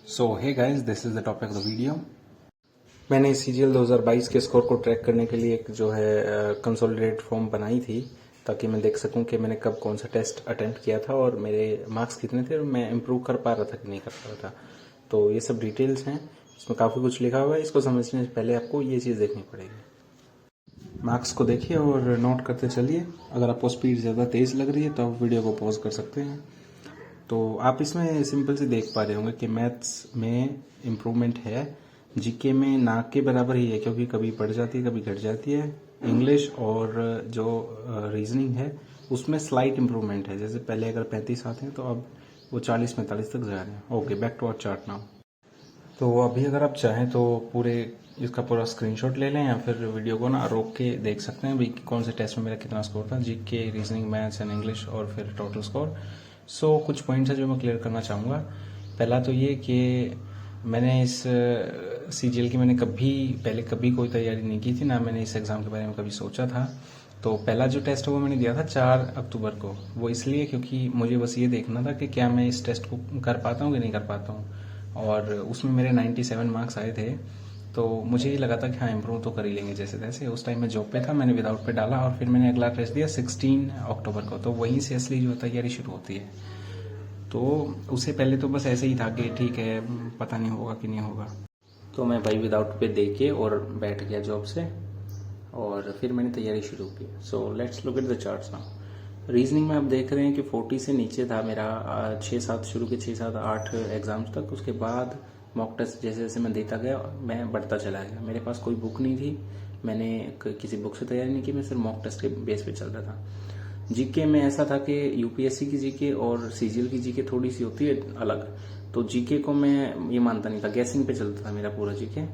So hey guys, this is the topic of the video. मैंने CGL 2022 के score को track करने के लिए एक जो है कंसोलिडेटेड फॉर्म बनाई थी, ताकि मैं देख सकूं कि मैंने कब कौन सा टेस्ट अटेम्प्ट किया था और मेरे मार्क्स कितने थे और मैं इम्प्रूव कर पा रहा था कि नहीं कर पा रहा था। तो ये सब डिटेल्स हैं, इसमें काफ़ी कुछ लिखा हुआ है। इसको समझने से पहले आपको ये चीज़ देखनी पड़ेगी। मार्क्स को देखिए और नोट करते चलिए। अगर आपको स्पीड ज़्यादा तेज़ लग रही है तो आप वीडियो को पॉज कर सकते हैं। तो आप इसमें सिंपल से देख पा रहे होंगे कि मैथ्स में इम्प्रूवमेंट है, जीके में ना के बराबर ही है, क्योंकि कभी बढ़ जाती है कभी घट जाती है। इंग्लिश और जो रीजनिंग है उसमें स्लाइट इम्प्रूवमेंट है, जैसे पहले अगर 35 आते हैं तो अब वो 40-45 तक जा रहे हैं। Okay, back to our chart now. तो अभी अगर आप चाहें तो पूरे इसका पूरा स्क्रीनशॉट ले लें या फिर वीडियो को ना रोक के देख सकते हैं भाई कौन से टेस्ट में मेरा कितना स्कोर था, GK, reasoning, maths and English और फिर टोटल स्कोर। सो कुछ पॉइंट्स है जो मैं क्लियर करना चाहूँगा। पहला तो ये कि मैंने इस सीजीएल की मैंने कभी कोई तैयारी नहीं की थी, ना मैंने इस एग्ज़ाम के बारे में कभी सोचा था। तो पहला जो टेस्ट है वो मैंने दिया था 4 अक्टूबर को। वो इसलिए क्योंकि मुझे बस ये देखना था कि क्या मैं इस टेस्ट को कर पाता हूँ कि नहीं कर पाता हूँ, और उसमें मेरे 97 मार्क्स आए थे। तो मुझे ये लगा था कि हाँ, इम्प्रूव तो कर ही लेंगे जैसे तैसे। उस टाइम मैं जॉब पे था, मैंने विदाउट पे डाला और फिर मैंने अगला टेस्ट दिया 16 अक्टूबर को। तो वहीं से असली जो तैयारी शुरू होती है। तो उससे पहले तो बस ऐसे ही था कि ठीक है, पता नहीं होगा कि नहीं होगा। तो मैं भाई विदाउट पे दे के और बैठ गया जॉब से, और फिर मैंने तैयारी शुरू की। So let's look at the charts now. Reasoning में आप देख रहे हैं कि 40 से नीचे था मेरा 6-7 शुरू के 6-7-8 एग्जाम्स तक। उसके बाद मॉक टेस्ट जैसे जैसे मैं देता गया मैं बढ़ता चला गया। मेरे पास कोई बुक नहीं थी, मैंने किसी बुक से तैयारी नहीं की, मैं सिर्फ मॉक टेस्ट के बेस पे चल रहा था। जीके में ऐसा था कि यूपीएससी की जीके और सीजीएल की जीके थोड़ी सी होती है अलग। तो जीके को मैं ये मानता नहीं था, गैसिंग पे चलता था मेरा पूरा जीके।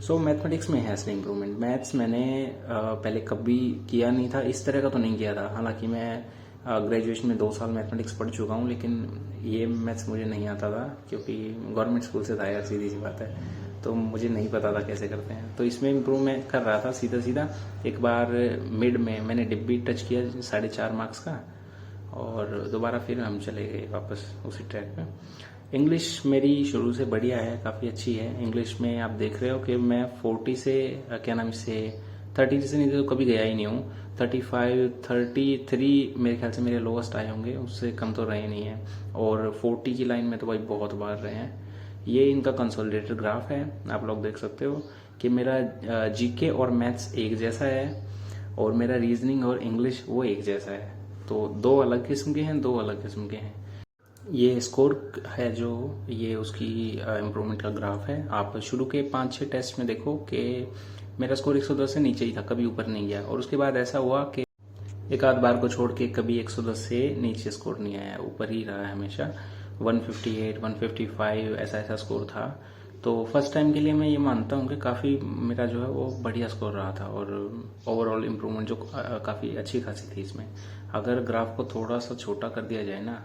सो मैथमेटिक्स में है असली इम्प्रूवमेंट। मैथ्स मैंने पहले कभी किया नहीं था, इस तरह का तो नहीं किया था। हालांकि मैं ग्रेजुएशन में 2 साल मैथमेटिक्स पढ़ चुका हूँ, लेकिन ये मैथ्स मुझे नहीं आता था क्योंकि गवर्नमेंट स्कूल से था यार, सीधी सी बात है। तो मुझे नहीं पता था कैसे करते हैं। तो इसमें इम्प्रूव मैं कर रहा था सीधा सीधा। एक बार मिड में मैंने डिब्बी टच किया 4.5 मार्क्स का, और दोबारा फिर हम चले गए वापस उसी ट्रैक पे। इंग्लिश मेरी शुरू से बढ़िया है, काफ़ी अच्छी है। इंग्लिश में आप देख रहे हो कि मैं 40 से क्या नाम से 30 से नहीं तो कभी गया ही नहीं हूँ। 35, 33 मेरे ख्याल से मेरे लोवेस्ट आए होंगे, उससे कम तो रहे नहीं है। और 40 की लाइन में तो भाई बहुत बार रहे हैं। ये इनका कंसोलिडेटेड ग्राफ है, आप लोग देख सकते हो कि मेरा जीके और मैथ्स एक जैसा है, और मेरा रीजनिंग और इंग्लिश वो एक जैसा है। तो 2 अलग किस्म के हैं, 2 अलग किस्म के हैं। ये स्कोर है जो, ये उसकी इम्प्रूवमेंट का ग्राफ है। आप शुरू के 5-6 टेस्ट में देखो कि मेरा स्कोर 110 से नीचे ही था, कभी ऊपर नहीं गया। और उसके बाद ऐसा हुआ कि एक आध बार को छोड़ के कभी 110 से नीचे स्कोर नहीं आया, ऊपर ही रहा है हमेशा। 158, 155 ऐसा ऐसा स्कोर था। तो फर्स्ट टाइम के लिए मैं ये मानता हूँ कि काफ़ी मेरा जो है वो बढ़िया स्कोर रहा था, और ओवरऑल इम्प्रूवमेंट जो काफ़ी अच्छी खासी थी इसमें। अगर ग्राफ को थोड़ा सा छोटा कर दिया जाए ना,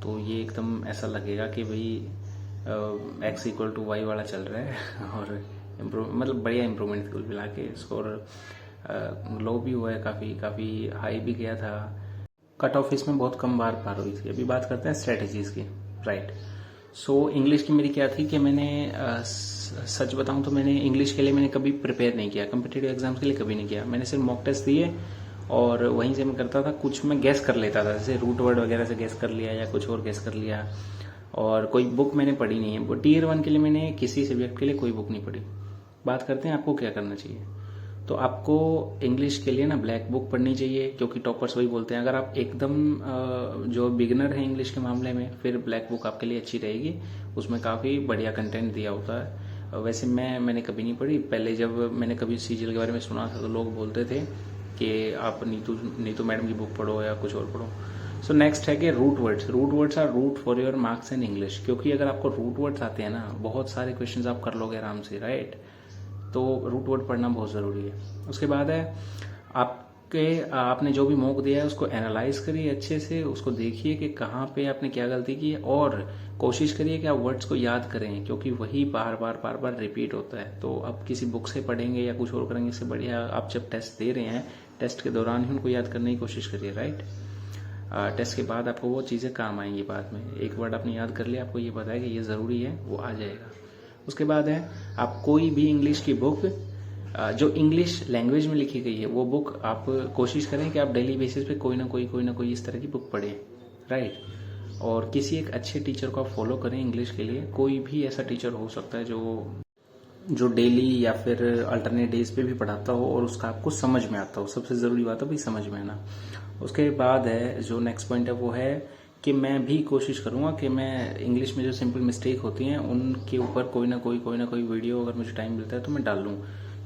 तो ये एकदम ऐसा लगेगा कि भाई x इक्वल टू वाई वाला चल रहा है। और इम्प्रूव मतलब बढ़िया इम्प्रूवमेंट कुल मिला के। स्कोर लो भी हुआ है, काफ़ी हाई भी गया था। कट ऑफ इसमें बहुत कम बार पार हुई थी। अभी बात करते हैं स्ट्रेटजीज की, राइट। सो इंग्लिश की मेरी क्या थी कि मैंने सच बताऊं तो मैंने इंग्लिश के लिए मैंने कभी प्रिपेयर नहीं किया, कम्पिटेटिव एग्जाम्स के लिए कभी नहीं किया। मैंने सिर्फ मॉक टेस्ट दिए और वहीं से मैं करता था। कुछ मैं गैस कर लेता था, जैसे रूट वर्ड वगैरह से गैस कर लिया या कुछ और गैस कर लिया। और कोई बुक मैंने पढ़ी नहीं है। टीयर 1 के लिए मैंने किसी सब्जेक्ट के लिए कोई बुक नहीं पढ़ी। बात करते हैं आपको क्या करना चाहिए। तो आपको इंग्लिश के लिए ना ब्लैक बुक पढ़नी चाहिए, क्योंकि टॉपर्स वही बोलते हैं। अगर आप एकदम जो बिगिनर है इंग्लिश के मामले में, फिर ब्लैक बुक आपके लिए अच्छी रहेगी। उसमें काफ़ी बढ़िया कंटेंट दिया होता है। वैसे मैंने कभी नहीं पढ़ी। पहले जब मैंने कभी सीजीएल के बारे में सुना था तो लोग बोलते थे कि आप नीतू मैडम की बुक पढ़ो या कुछ और पढ़ो। सो नेक्स्ट है कि root words are root for your marks in English. क्योंकि अगर आपको रूट वर्ड्स आते हैं ना, बहुत सारे क्वेश्चंस आप कर लोगे आराम से, राइट। तो रूट वर्ड पढ़ना बहुत ज़रूरी है। उसके बाद है आपने जो भी मॉक दिया है उसको एनालाइज करिए अच्छे से, उसको देखिए कि कहाँ पे आपने क्या गलती की है, और कोशिश करिए कि आप वर्ड्स को याद करें, क्योंकि वही बार बार रिपीट होता है। तो आप किसी बुक से पढ़ेंगे या कुछ और करेंगे, इससे बढ़िया आप जब टेस्ट दे रहे हैं, टेस्ट के दौरान ही उनको याद करने की कोशिश करिए, राइट। टेस्ट के बाद आपको वो चीज़ें काम आएंगी बाद में। एक वर्ड आपने याद कर लिया, आपको ये पता है कि ये ज़रूरी है, वो आ जाएगा। उसके बाद है आप कोई भी इंग्लिश की बुक जो इंग्लिश लैंग्वेज में लिखी गई है वो बुक आप कोशिश करें कि आप डेली बेसिस पे कोई ना कोई इस तरह की बुक पढ़ें, राइट। और किसी एक अच्छे टीचर को आप फॉलो करें इंग्लिश के लिए। कोई भी ऐसा टीचर हो सकता है जो डेली या फिर अल्टरनेट डेज पे भी पढ़ाता हो और उसका आपको समझ में आता हो। सबसे ज़रूरी बात है भाई समझ में आना। उसके बाद है जो नेक्स्ट पॉइंट है वो है कि मैं भी कोशिश करूँगा कि मैं इंग्लिश में जो सिंपल मिस्टेक होती हैं उनके ऊपर कोई ना कोई वीडियो अगर मुझे टाइम मिलता है तो मैं डाल लूँ,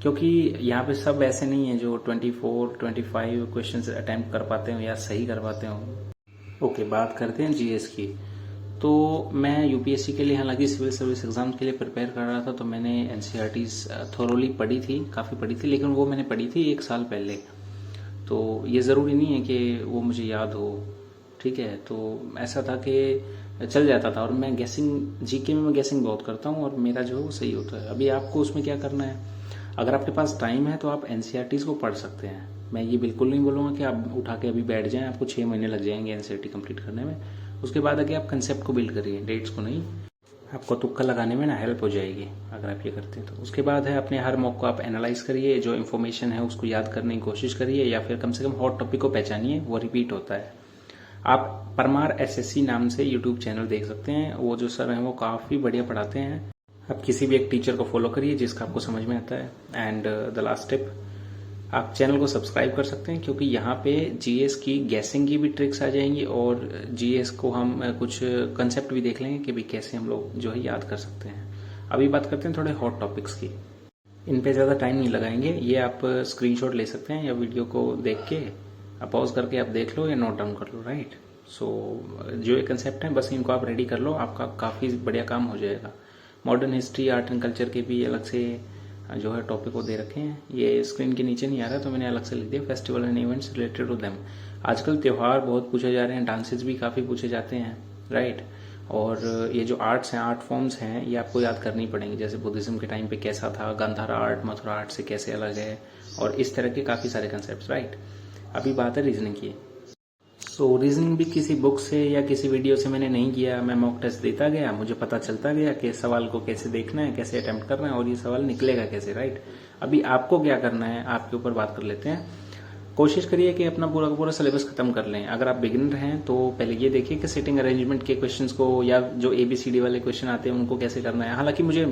क्योंकि यहाँ पे सब ऐसे नहीं है जो 24-25 क्वेश्चंस अटेम्प्ट कर पाते हो या सही कर पाते हो। ओके, बात करते हैं जीएस की। तो मैं यूपीएससी के लिए, हालांकि सिविल सर्विस एग्जाम के लिए प्रिपेयर कर रहा था, तो मैंने एनसीईआरटीज थोरोली पढ़ी थी, काफ़ी पढ़ी थी, लेकिन वो मैंने पढ़ी थी 1 साल पहले। तो ये ज़रूरी नहीं है कि वो मुझे याद हो, ठीक है। तो ऐसा था कि चल जाता था, और मैं गैसिंग, जीके में मैं गैसिंग बहुत करता हूँ और मेरा जो है वो सही होता है। अभी आपको उसमें क्या करना है, अगर आपके पास टाइम है तो आप एनसीईआरटीज को पढ़ सकते हैं। मैं ये बिल्कुल नहीं बोलूँगा कि आप उठा के अभी बैठ जाएं, आपको 6 महीने लग जाएंगे एनसीईआरटी कंप्लीट करने में। उसके बाद आगे आप कंसेप्ट को बिल्ड करिए, डेट्स को नहीं। आपको तुक्का लगाने में ना हेल्प हो जाएगी अगर आप ये करते हैं तो। उसके बाद है अपने हर मॉक को आप एनालाइज करिए, जो इन्फॉर्मेशन है उसको याद करने की कोशिश करिए, या फिर कम से कम हॉट टॉपिक को पहचानिए, वो रिपीट होता है। आप परमार एसएससी नाम से यूट्यूब चैनल देख सकते हैं, वो जो सर हैं वो काफ़ी बढ़िया पढ़ाते हैं। आप किसी भी एक टीचर को फॉलो करिए जिसका आपको समझ में आता है। एंड द लास्ट टिप, आप चैनल को सब्सक्राइब कर सकते हैं, क्योंकि यहाँ पे जीएस की गैसिंग की भी ट्रिक्स आ जाएंगी और जीएस को हम कुछ कंसेप्ट भी देख लेंगे कि भाई कैसे हम लोग जो है याद कर सकते हैं। अभी बात करते हैं थोड़े हॉट टॉपिक्स की। इन पे ज़्यादा टाइम नहीं लगाएंगे, ये आप स्क्रीनशॉट ले सकते हैं या वीडियो को देख के आप पॉज करके आप देख लो या नोट डाउन कर लो, राइट। सो जो ये कंसेप्ट है बस इनको आप रेडी कर लो, आपका काफ़ी बढ़िया काम हो जाएगा। Modern history, art and culture के भी अलग से जो है टॉपिक को दे रखे हैं। ये स्क्रीन के नीचे नहीं आ रहा तो मैंने अलग से लिख दिया, festival and events related to them. आजकल त्यौहार बहुत पूछे जा रहे हैं, डांसेस भी काफ़ी पूछे जाते हैं, राइट। और ये जो आर्ट्स हैं, आर्ट फॉर्म्स हैं, ये आपको याद करनी पड़ेंगी। जैसे बुद्धिज्म के टाइम पे कैसा था, गांधारा आर्ट मथुरा आर्ट से कैसे अलग है, और इस तरह के काफ़ी सारे कंसेप्ट, राइट। अभी बात है रीजनिंग की। सो रीजनिंग भी किसी बुक से या किसी वीडियो से मैंने नहीं किया, मैं मॉक टेस्ट देता गया, मुझे पता चलता गया कि सवाल को कैसे देखना है, कैसे अटेम्प्ट करना है और ये सवाल निकलेगा कैसे, राइट। अभी आपको क्या करना है, आपके ऊपर बात कर लेते हैं। कोशिश करिए कि अपना पूरा का पूरा सिलेबस खत्म कर लें। अगर आप बिगिनर हैं तो पहले ये देखिए कि सिटिंग अरेंजमेंट के क्वेश्चंस को, या जो ABCD वाले क्वेश्चन आते हैं उनको कैसे करना है। हालांकि मुझे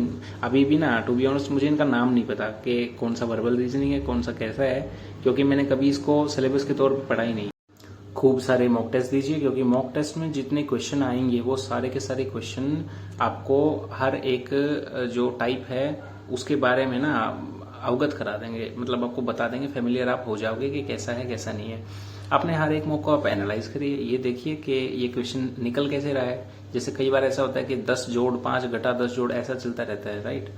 अभी भी ना, टू बी ऑनेस्ट, मुझे इनका नाम नहीं पता कि कौन सा वर्बल रीजनिंग है, कौन सा कैसा है, क्योंकि मैंने कभी इसको सिलेबस के तौर पर पढ़ा ही नहीं। खूब सारे मॉक टेस्ट दीजिए, क्योंकि मॉक टेस्ट में जितने क्वेश्चन आएंगे वो सारे के सारे क्वेश्चन आपको हर एक जो टाइप है उसके बारे में ना अवगत करा देंगे, मतलब आपको बता देंगे, फेमिलियर आप हो जाओगे कि कैसा है कैसा नहीं है। अपने हर एक मॉक को आप एनालाइज करिए, ये देखिए कि ये क्वेश्चन निकल कैसे रहा है। जैसे कई बार ऐसा होता है कि 10 जोड़ 5 घटा 10 जोड़ ऐसा चलता रहता है, राइट।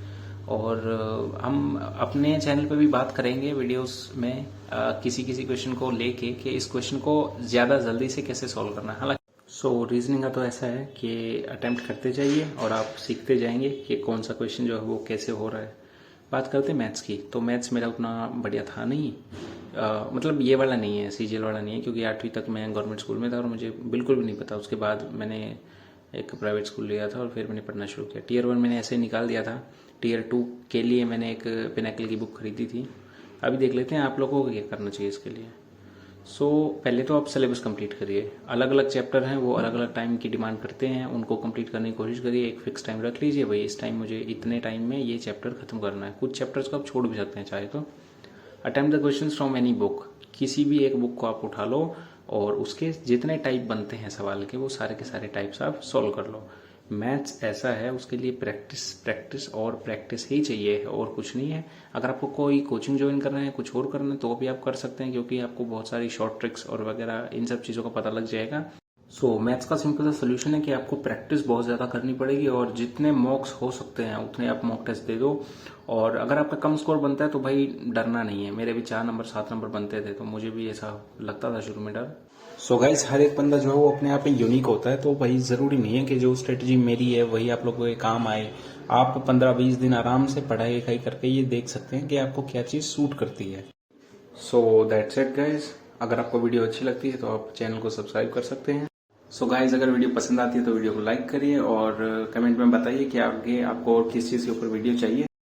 और हम अपने चैनल पे भी बात करेंगे वीडियोस में किसी किसी क्वेश्चन को लेके कि इस क्वेश्चन को ज़्यादा जल्दी से कैसे सॉल्व करना है। हालांकि सो रीजनिंग का तो ऐसा है कि अटेम्प्ट करते जाइए और आप सीखते जाएंगे कि कौन सा क्वेश्चन जो है वो कैसे हो रहा है। बात करते हैं मैथ्स की। तो मैथ्स मेरा उतना बढ़िया था नहीं, मतलब ये वाला नहीं है, सीजीएल वाला नहीं है, क्योंकि 8वीं तक मैं गवर्नमेंट स्कूल में था और मुझे बिल्कुल भी नहीं पता। उसके बाद मैंने एक प्राइवेट स्कूल लिया था और फिर मैंने पढ़ना शुरू किया। टियर 1 मैंने ऐसे निकाल दिया था। टियर 2 के लिए मैंने एक पिनाकल की बुक खरीदी थी। अभी देख लेते हैं आप लोगों को क्या करना चाहिए इसके लिए। सो पहले तो आप सिलेबस कंप्लीट करिए। अलग अलग चैप्टर हैं, वो अलग अलग टाइम की डिमांड करते हैं, उनको कंप्लीट करने की कोशिश करिए। एक फिक्स टाइम रख लीजिए, भाई इस टाइम मुझे इतने टाइम में ये चैप्टर खत्म करना है। कुछ चैप्टर्स को आप छोड़ भी सकते हैं चाहे तो। Attempt the questions from any book, किसी भी एक बुक को आप उठा लो और उसके जितने टाइप बनते हैं सवाल के वो सारे के सारे टाइप्स आप सॉल्व कर लो। मैथ्स ऐसा है, उसके लिए प्रैक्टिस प्रैक्टिस और प्रैक्टिस ही चाहिए और कुछ नहीं है। अगर आपको कोई कोचिंग ज्वाइन करना है, कुछ और करना है तो भी आप कर सकते हैं, क्योंकि आपको बहुत सारी शॉर्ट ट्रिक्स और वगैरह इन सब चीज़ों का पता लग जाएगा। सो मैथ्स का सिंपल सा सोल्यूशन है कि आपको प्रैक्टिस बहुत ज़्यादा करनी पड़ेगी और जितने मॉक्स हो सकते हैं उतने आप मॉक टेस्ट दे दो। और अगर आपका कम स्कोर बनता है तो भाई डरना नहीं है। मेरे भी 4 नंबर 7 नंबर बनते थे तो मुझे भी ऐसा लगता था शुरू में डर। सो गाइस, हर एक बंदा जो है वो अपने आप में यूनिक होता है, तो भाई ज़रूरी नहीं है कि जो स्ट्रेटजी मेरी है वही आप लोगों के काम आए। आप 15-20 दिन आराम से पढ़ाई लिखाई करके ये देख सकते हैं कि आपको क्या चीज़ सूट करती है। सो दैट्स इट गाइस, अगर आपको वीडियो अच्छी लगती है तो आप चैनल को सब्सक्राइब कर सकते हैं। सो गाइज, अगर वीडियो पसंद आती है तो वीडियो को लाइक करिए और कमेंट में बताइए कि आगे आपको और किस चीज़ के ऊपर वीडियो चाहिए।